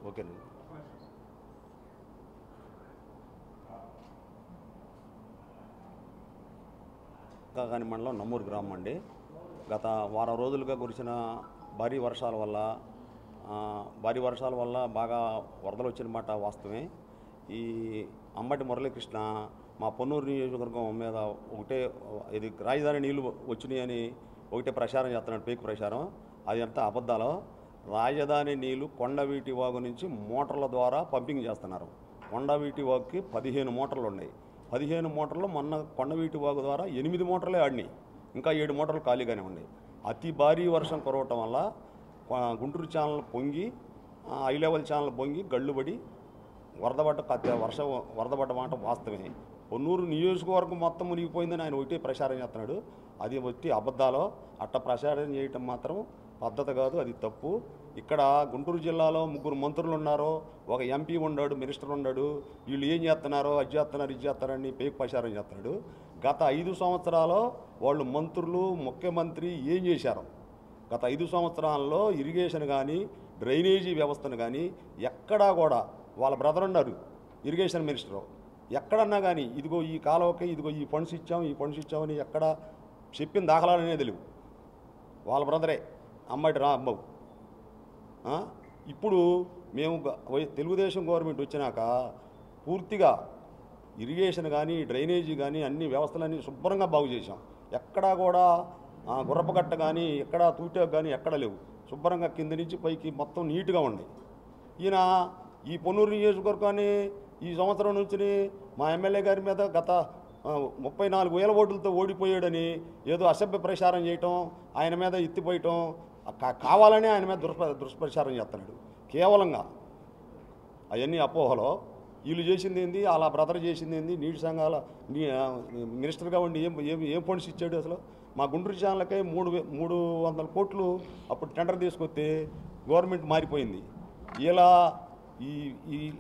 ఓకేనండి. కాకాని మండలం నమ్మూరు గ్రామం అండి. గత వారం రోజులుగా కురిసిన భారీ వర్షాల వల్ల బాగా వరదలు వచ్చిన మాట వాస్తవమే. ఈ అంబటి మురళీకృష్ణ మా పొన్నూరు నియోజకవర్గం మీద ఇది రాజధాని నీళ్లు వచ్చినాయని ఒకటే ప్రచారం చేస్తున్నాడు, ఫేక్ ప్రచారం. అది ఎంత అబద్ధాలో. రాజధాని నీళ్లు కొండవీటి వాగు నుంచి మోటార్ల ద్వారా పంపింగ్ చేస్తున్నారు. కొండవీటి వాగుకి 15 మోటార్లు ఉన్నాయి. 15 మోటార్లు మొన్న కొండవీటి వాగు ద్వారా 8 మోటార్లే ఆడినాయి. ఇంకా 7 మోటార్లు ఖాళీగానే ఉన్నాయి. అతి భారీ వర్షం కురవటం వల్ల గుంటూరు ఛానల్ పొంగి, హై లెవెల్ ఛానల్ పొంగి గళ్ళుబడి వరదపడ్డ మాట వాస్తవమే. పొన్నూరు నియోజకవర్గం మొత్తం మునిగిపోయిందని ఆయన ఒకటే ప్రచారం చేస్తున్నాడు. అది వచ్చి అబద్ధాలో. అట్ట ప్రచారం చేయటం మాత్రం పద్ధతి కాదు, అది తప్పు. ఇక్కడ గుంటూరు జిల్లాలో 3 మంత్రులు ఉన్నారు, ఒక ఎంపీ ఉన్నాడు, మినిస్టర్ ఉన్నాడు. వీళ్ళు ఏం చేస్తున్నారో అది చేస్తున్నారు, ఇది చేస్తారని ఫేక్ ప్రచారం చేస్తున్నాడు. గత 5 సంవత్సరాలు వాళ్ళు మంత్రులు, ముఖ్యమంత్రి ఏం చేశారు? గత 5 సంవత్సరాల్లో ఇరిగేషన్ కానీ, డ్రైనేజీ వ్యవస్థను కానీ ఎక్కడా కూడా, వాళ్ళ బ్రదర్ ఉన్నారు ఇరిగేషన్ మినిస్టరు, ఎక్కడన్నా కానీ ఇదిగో ఈ కాలువకి ఇదిగో ఈ ఫండ్స్ ఇచ్చామని ఎక్కడ చెప్పిన దాఖలాలు అనేది లేవు. వాళ్ళ బ్రదరే అంబటి రాంబాబు. ఇప్పుడు మేము తెలుగుదేశం గవర్నమెంట్ వచ్చినాక పూర్తిగా ఇరిగేషన్ కానీ, డ్రైనేజీ కానీ అన్ని వ్యవస్థలన్నీ శుభ్రంగా బాగు చేశాం. ఎక్కడా కూడా గుర్రపగట్ట కానీ, ఎక్కడా తూటాకు కానీ ఎక్కడ లేవు. శుభ్రంగా కింద నుంచి పైకి మొత్తం నీట్గా ఉన్నాయి. ఈయన ఈ పొన్నూరు నియోజకవర్గాన్ని ఈ సంవత్సరం నుంచి మా ఎమ్మెల్యే గారి మీద గత 34,000 ఓట్లతో ఓడిపోయాడని ఏదో అసభ్య ప్రచారం చేయటం, ఆయన మీద ఎత్తిపోయటం, కావాలని ఆయన మీద దుష్ప్రచారం చేస్తున్నాడు. కేవలంగా అవన్నీ అపోహలో. వీళ్ళు చేసింది ఏంది, అలా బ్రదర్ చేసింది ఏంది? నీటి సంఘాల మినిస్టర్గా ఉండి ఏం ఫండ్స్ ఇచ్చాడు అసలు? మా గుంటూరు ఛానల్కే 300 కోట్లు అప్పుడు టెండర్ తీసుకొస్తే గవర్నమెంట్ మారిపోయింది.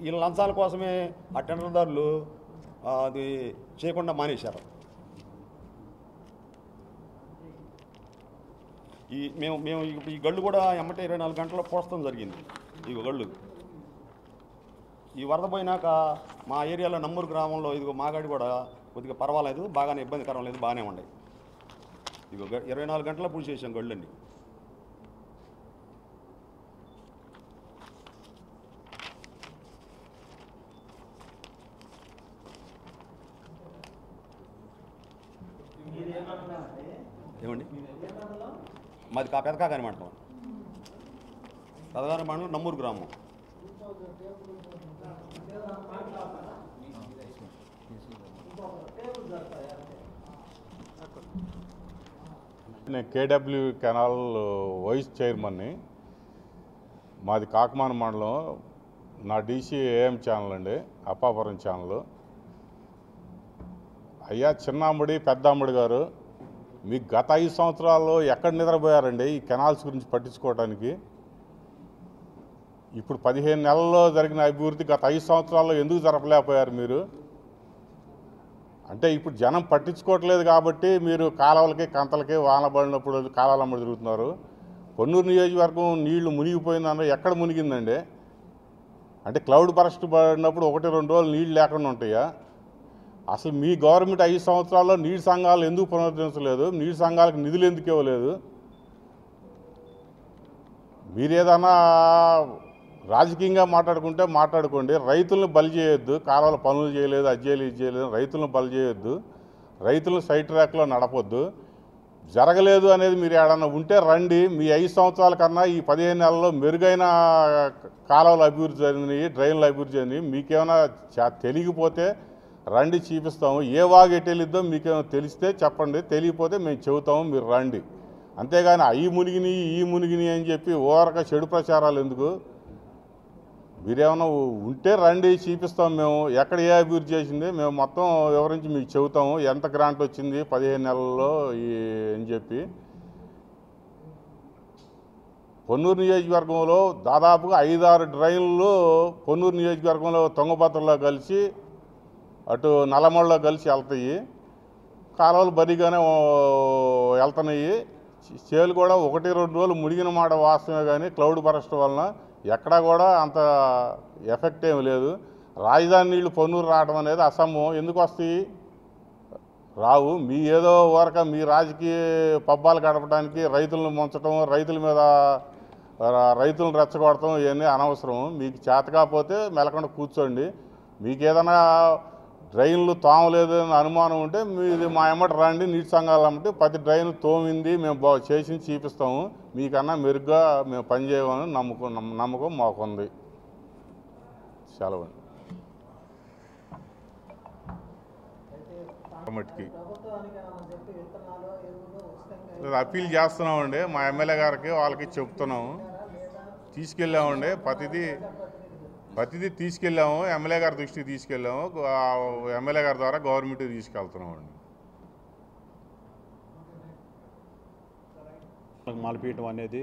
ఈ లంచాల కోసమే ఆ టెండర్దారులు అది చేయకుండా మానేశారు. మేము ఈ గళ్ళు కూడా ఎమ్మటే 24 గంటల్లో పోస్తాం జరిగింది. ఈ గళ్ళు ఈ వరద పోయినాక మా ఏరియాలో నమ్మూరు గ్రామంలో ఇదిగో మాగాడి కూడా కొద్దిగా పర్వాలేదు, బాగానే ఇబ్బందికరం లేదు, బాగానే ఉన్నాయి. ఇదిగో 24 గంటల పూజ చేసాం గళ్ళండి. ఏమండి మాది పెదకాకాని మండలం, పెదకాకాని మండలం నమ్మూరు గ్రామం. నేను కేడబ్ల్యూ కెనాల్ వైస్ చైర్మన్ని. మాది కాకమాన మండలం. నా డీసీ ఏఎం ఛానల్ అండి, అప్పాపురం ఛానల్. అయ్యా చిన్నాంబడి పెద్దాంబడి గారు, మీకు గత 5 సంవత్సరాల్లో ఎక్కడ నిద్రపోయారండి ఈ కెనాల్స్ గురించి పట్టించుకోవడానికి? ఇప్పుడు 15 నెలల్లో జరిగిన అభివృద్ధి గత 5 సంవత్సరాల్లో ఎందుకు జరపలేకపోయారు మీరు? అంటే ఇప్పుడు జనం పట్టించుకోవట్లేదు కాబట్టి మీరు కాలువలకి, కంతలకి వాన పడినప్పుడు కాలువలమ్మ తిరుగుతున్నారు. పొన్నూరు నియోజకవర్గం నీళ్లు మునిగిపోయిందన్న ఎక్కడ మునిగిందండి? అంటే క్లౌడ్ బరస్ట్ పడినప్పుడు 1-2 రోజులు నీళ్ళు లేకుండా ఉంటాయా? అసలు మీ గవర్నమెంట్ 5 సంవత్సరాల్లో నీటి సంఘాలు ఎందుకు పునరుద్ధరించలేదు? నీటి సంఘాలకు నిధులు ఎందుకు ఇవ్వలేదు? మీరేదన్నా రాజకీయంగా మాట్లాడుకోండి. రైతులను బలి చేయొద్దు. కాలువల పనులు చేయలేదు, అది చేయలేదు, ఇది చేయలేదు, రైతులను బలి చేయొద్దు. రైతులను సైడ్ ట్రాక్లో నడపొద్దు. జరగలేదు అనేది మీరు ఏడన్నా ఉంటే రండి. మీ 5 సంవత్సరాల కన్నా ఈ 15 నెలల్లో మెరుగైన కాలువలు అభివృద్ధి జరిగినాయి, డ్రైన్లు అభివృద్ధి జరిగినాయి. మీకేమైనా తెలియకపోతే రండి, చూపిస్తాము. ఏ వాగు ఎటు వెళ్ళిద్దో మీకేమైనా తెలిస్తే చెప్పండి, తెలియకపోతే మేము చెబుతాము, మీరు రండి. అంతేగాని ఈ మునిగిని అని చెప్పి ఓరక చెడు ప్రచారాలు ఎందుకు? మీరేమైనా ఉంటే రండి, చూపిస్తాం. మేము ఎక్కడ ఏ అభివృద్ధి చేసింది మేము మొత్తం వివరించి మీకు చెబుతాము. ఎంత గ్రాంట్ వచ్చింది 15 నెలల్లో అని చెప్పి. పొన్నూరు నియోజకవర్గంలో దాదాపుగా 5-6 డ్రైన్లు పొన్నూరు నియోజకవర్గంలో తుంగభద్రలో కలిసి, అటు నల్లమల్లో కలిసి వెళ్తాయి. కాలువలు బరిగానే వెళ్తున్నాయి. చేలు కూడా 1-2 రోజులు మునిగిన మాట వాస్తవమే, కానీ క్లౌడ్ బరస్ట్ వలన ఎక్కడా కూడా అంత ఎఫెక్ట్ ఏమి లేదు. రాజధాని నీళ్లు పొన్నూరు రావడం అనేది అసంభవం. ఎందుకు వస్తాయి? రావు. మీ ఏదో ఊరక మీ రాజకీయ పబ్బాలు గడపడానికి రైతులను ముంచడం, రైతుల మీద రైతులను రెచ్చగొడటం ఇవన్నీ అనవసరం. మీకు చేత కాకపోతే మెలకుండా కూర్చోండి. మీకు ఏదైనా డ్రైన్లు తోమలేదు అని అనుమానం ఉంటే మీది మా ఎమ్మట రండి. నీటి సంఘాలు అమ్మటి ప్రతి డ్రైన్ తోమింది మేము చేసి చూపిస్తాము. మీకన్నా మెరుగ్గా మేము పనిచేయమని నమ్మకం మాకుంది. సెలవు. మట్టికి అప్పీల్ చేస్తున్నామండి. మా ఎమ్మెల్యే గారికి వాళ్ళకి చెప్తున్నాము. తీసుకెళ్ళామండి. ప్రతిదీ తీసుకెళ్ళాము. ఎమ్మెల్యే గారి దృష్టికి తీసుకెళ్ళాము. ఎమ్మెల్యే గారి ద్వారా గవర్నమెంట్కి తీసుకెళ్తున్నామండి. మలిపీయటం అనేది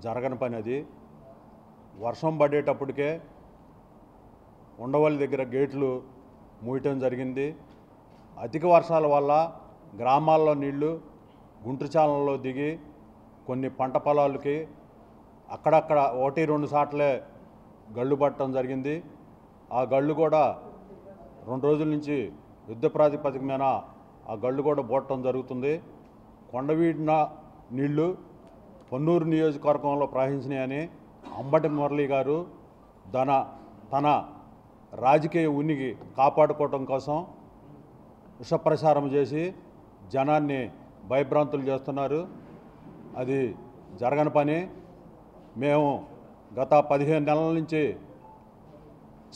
జరగని పని. అది వర్షం పడేటప్పటికే ఉండవల్లి దగ్గర గేట్లు మూయటం జరిగింది. అధిక వర్షాల వల్ల గ్రామాల్లో నీళ్లు గుంటూరు చాలంలో దిగి కొన్ని పంట పొలాలకి అక్కడక్కడ 1-2 సార్లే గళ్ళు పట్టడం జరిగింది. ఆ గళ్ళు కూడా 2 రోజుల నుంచి యుద్ధ ప్రాతిపదిక మీద ఆ గళ్ళు కూడా పోవటం జరుగుతుంది. కొండవీడిన నీళ్లు పొన్నూరు నియోజకవర్గంలో ప్రవహించినాయని అంబటి మురళి గారు తన రాజకీయ ఉనికి కాపాడుకోవటం కోసం విషప్రచారం చేసి జనాన్ని భయభ్రాంతులు చేస్తున్నారు. అది జరగని పని. మేము గత 15 నెలల నుంచి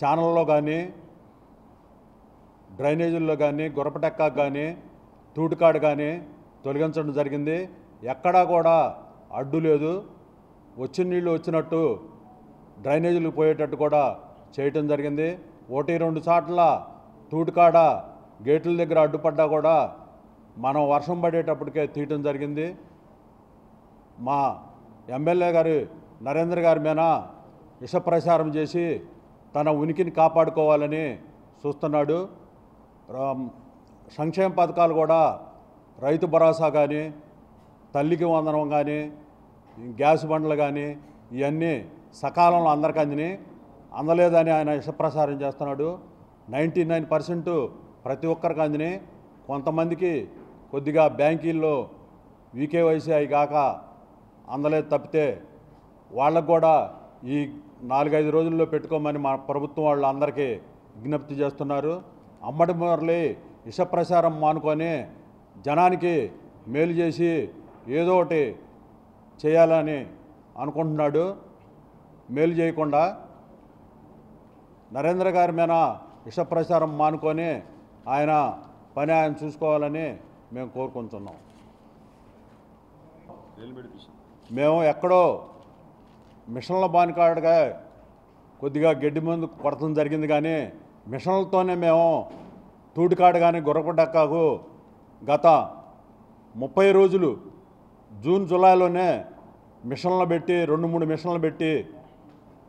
ఛానల్లో కానీ డ్రైనేజీల్లో కానీ గురపటెక్కాకు కానీ తూటికాడు కానీ తొలగించడం జరిగింది. ఎక్కడా కూడా అడ్డు లేదు. వచ్చిన నీళ్ళు వచ్చినట్టు డ్రైనేజీలకు పోయేటట్టు కూడా చేయటం జరిగింది. 1-2 సార్ల తూటికాడ గేట్ల దగ్గర అడ్డుపడ్డా కూడా మనం వర్షం పడేటప్పటికే తీయటం జరిగింది. మా ఎమ్మెల్యే గారు నరేంద్ర గారి మీద విషప్రచారం చేసి తన ఉనికిని కాపాడుకోవాలని చూస్తున్నాడు. సంక్షేమ పథకాలు కూడా రైతు భరోసా కానీ తల్లికి వందనం కానీ గ్యాస్ బండ్లు కానీ ఇవన్నీ సకాలంలో అందరికీ అందలేదని ఆయన విషప్రచారం చేస్తున్నాడు. 99% ప్రతి ఒక్కరికి అందినాయి. కొంతమందికి కొద్దిగా బ్యాంకీల్లో వీకేవైసీ అయి కాక అందలేదు తప్పితే వాళ్ళకు కూడా ఈ 4-5 రోజుల్లో పెట్టుకోమని మా ప్రభుత్వం వాళ్ళు అందరికీ విజ్ఞప్తి చేస్తున్నారు. అంబటి మురళి విషప్రచారం మానుకొని జనానికి మేలు చేసి ఏదో ఒకటి చేయాలని అనుకుంటున్నాడు. మేలు చేయకుండా నరేంద్ర గారి మీద విషప్రచారం మానుకొని ఆయన పని ఆయన చూసుకోవాలని మేము కోరుకుంటున్నాం. మేము ఎక్కడో మిషన్ల బానికాడుగా కొద్దిగా గడ్డి మందు కొడతం జరిగింది కానీ మిషన్లతోనే మేము తూటికాడు కానీ గుర్రపడెక్కాకు గత 30 రోజులు జూన్ జూలైలోనే మిషన్లు పెట్టి 2-3 మిషన్లు పెట్టి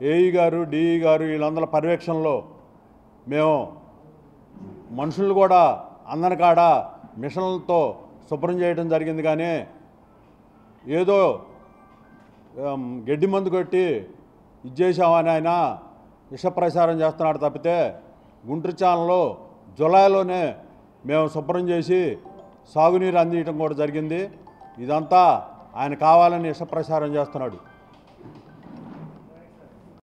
ఏఈ గారు డిఈ గారు వీళ్ళందరి పర్యవేక్షణలో మేము మనుషులు కూడా అందరి కాడ మిషన్లతో శుభ్రం చేయడం జరిగింది. కానీ ఏదో గడ్డి మందు కొట్టి ఇచ్చేసామని ఆయన విషప్రచారం చేస్తున్నాడు తప్పితే గుంటూరు ఛానల్లో జూలైలోనే మేము శుభ్రం చేసి సాగునీరు అందించడం కూడా జరిగింది. ఇదంతా ఆయన కావాలని విషప్రచారం చేస్తున్నాడు.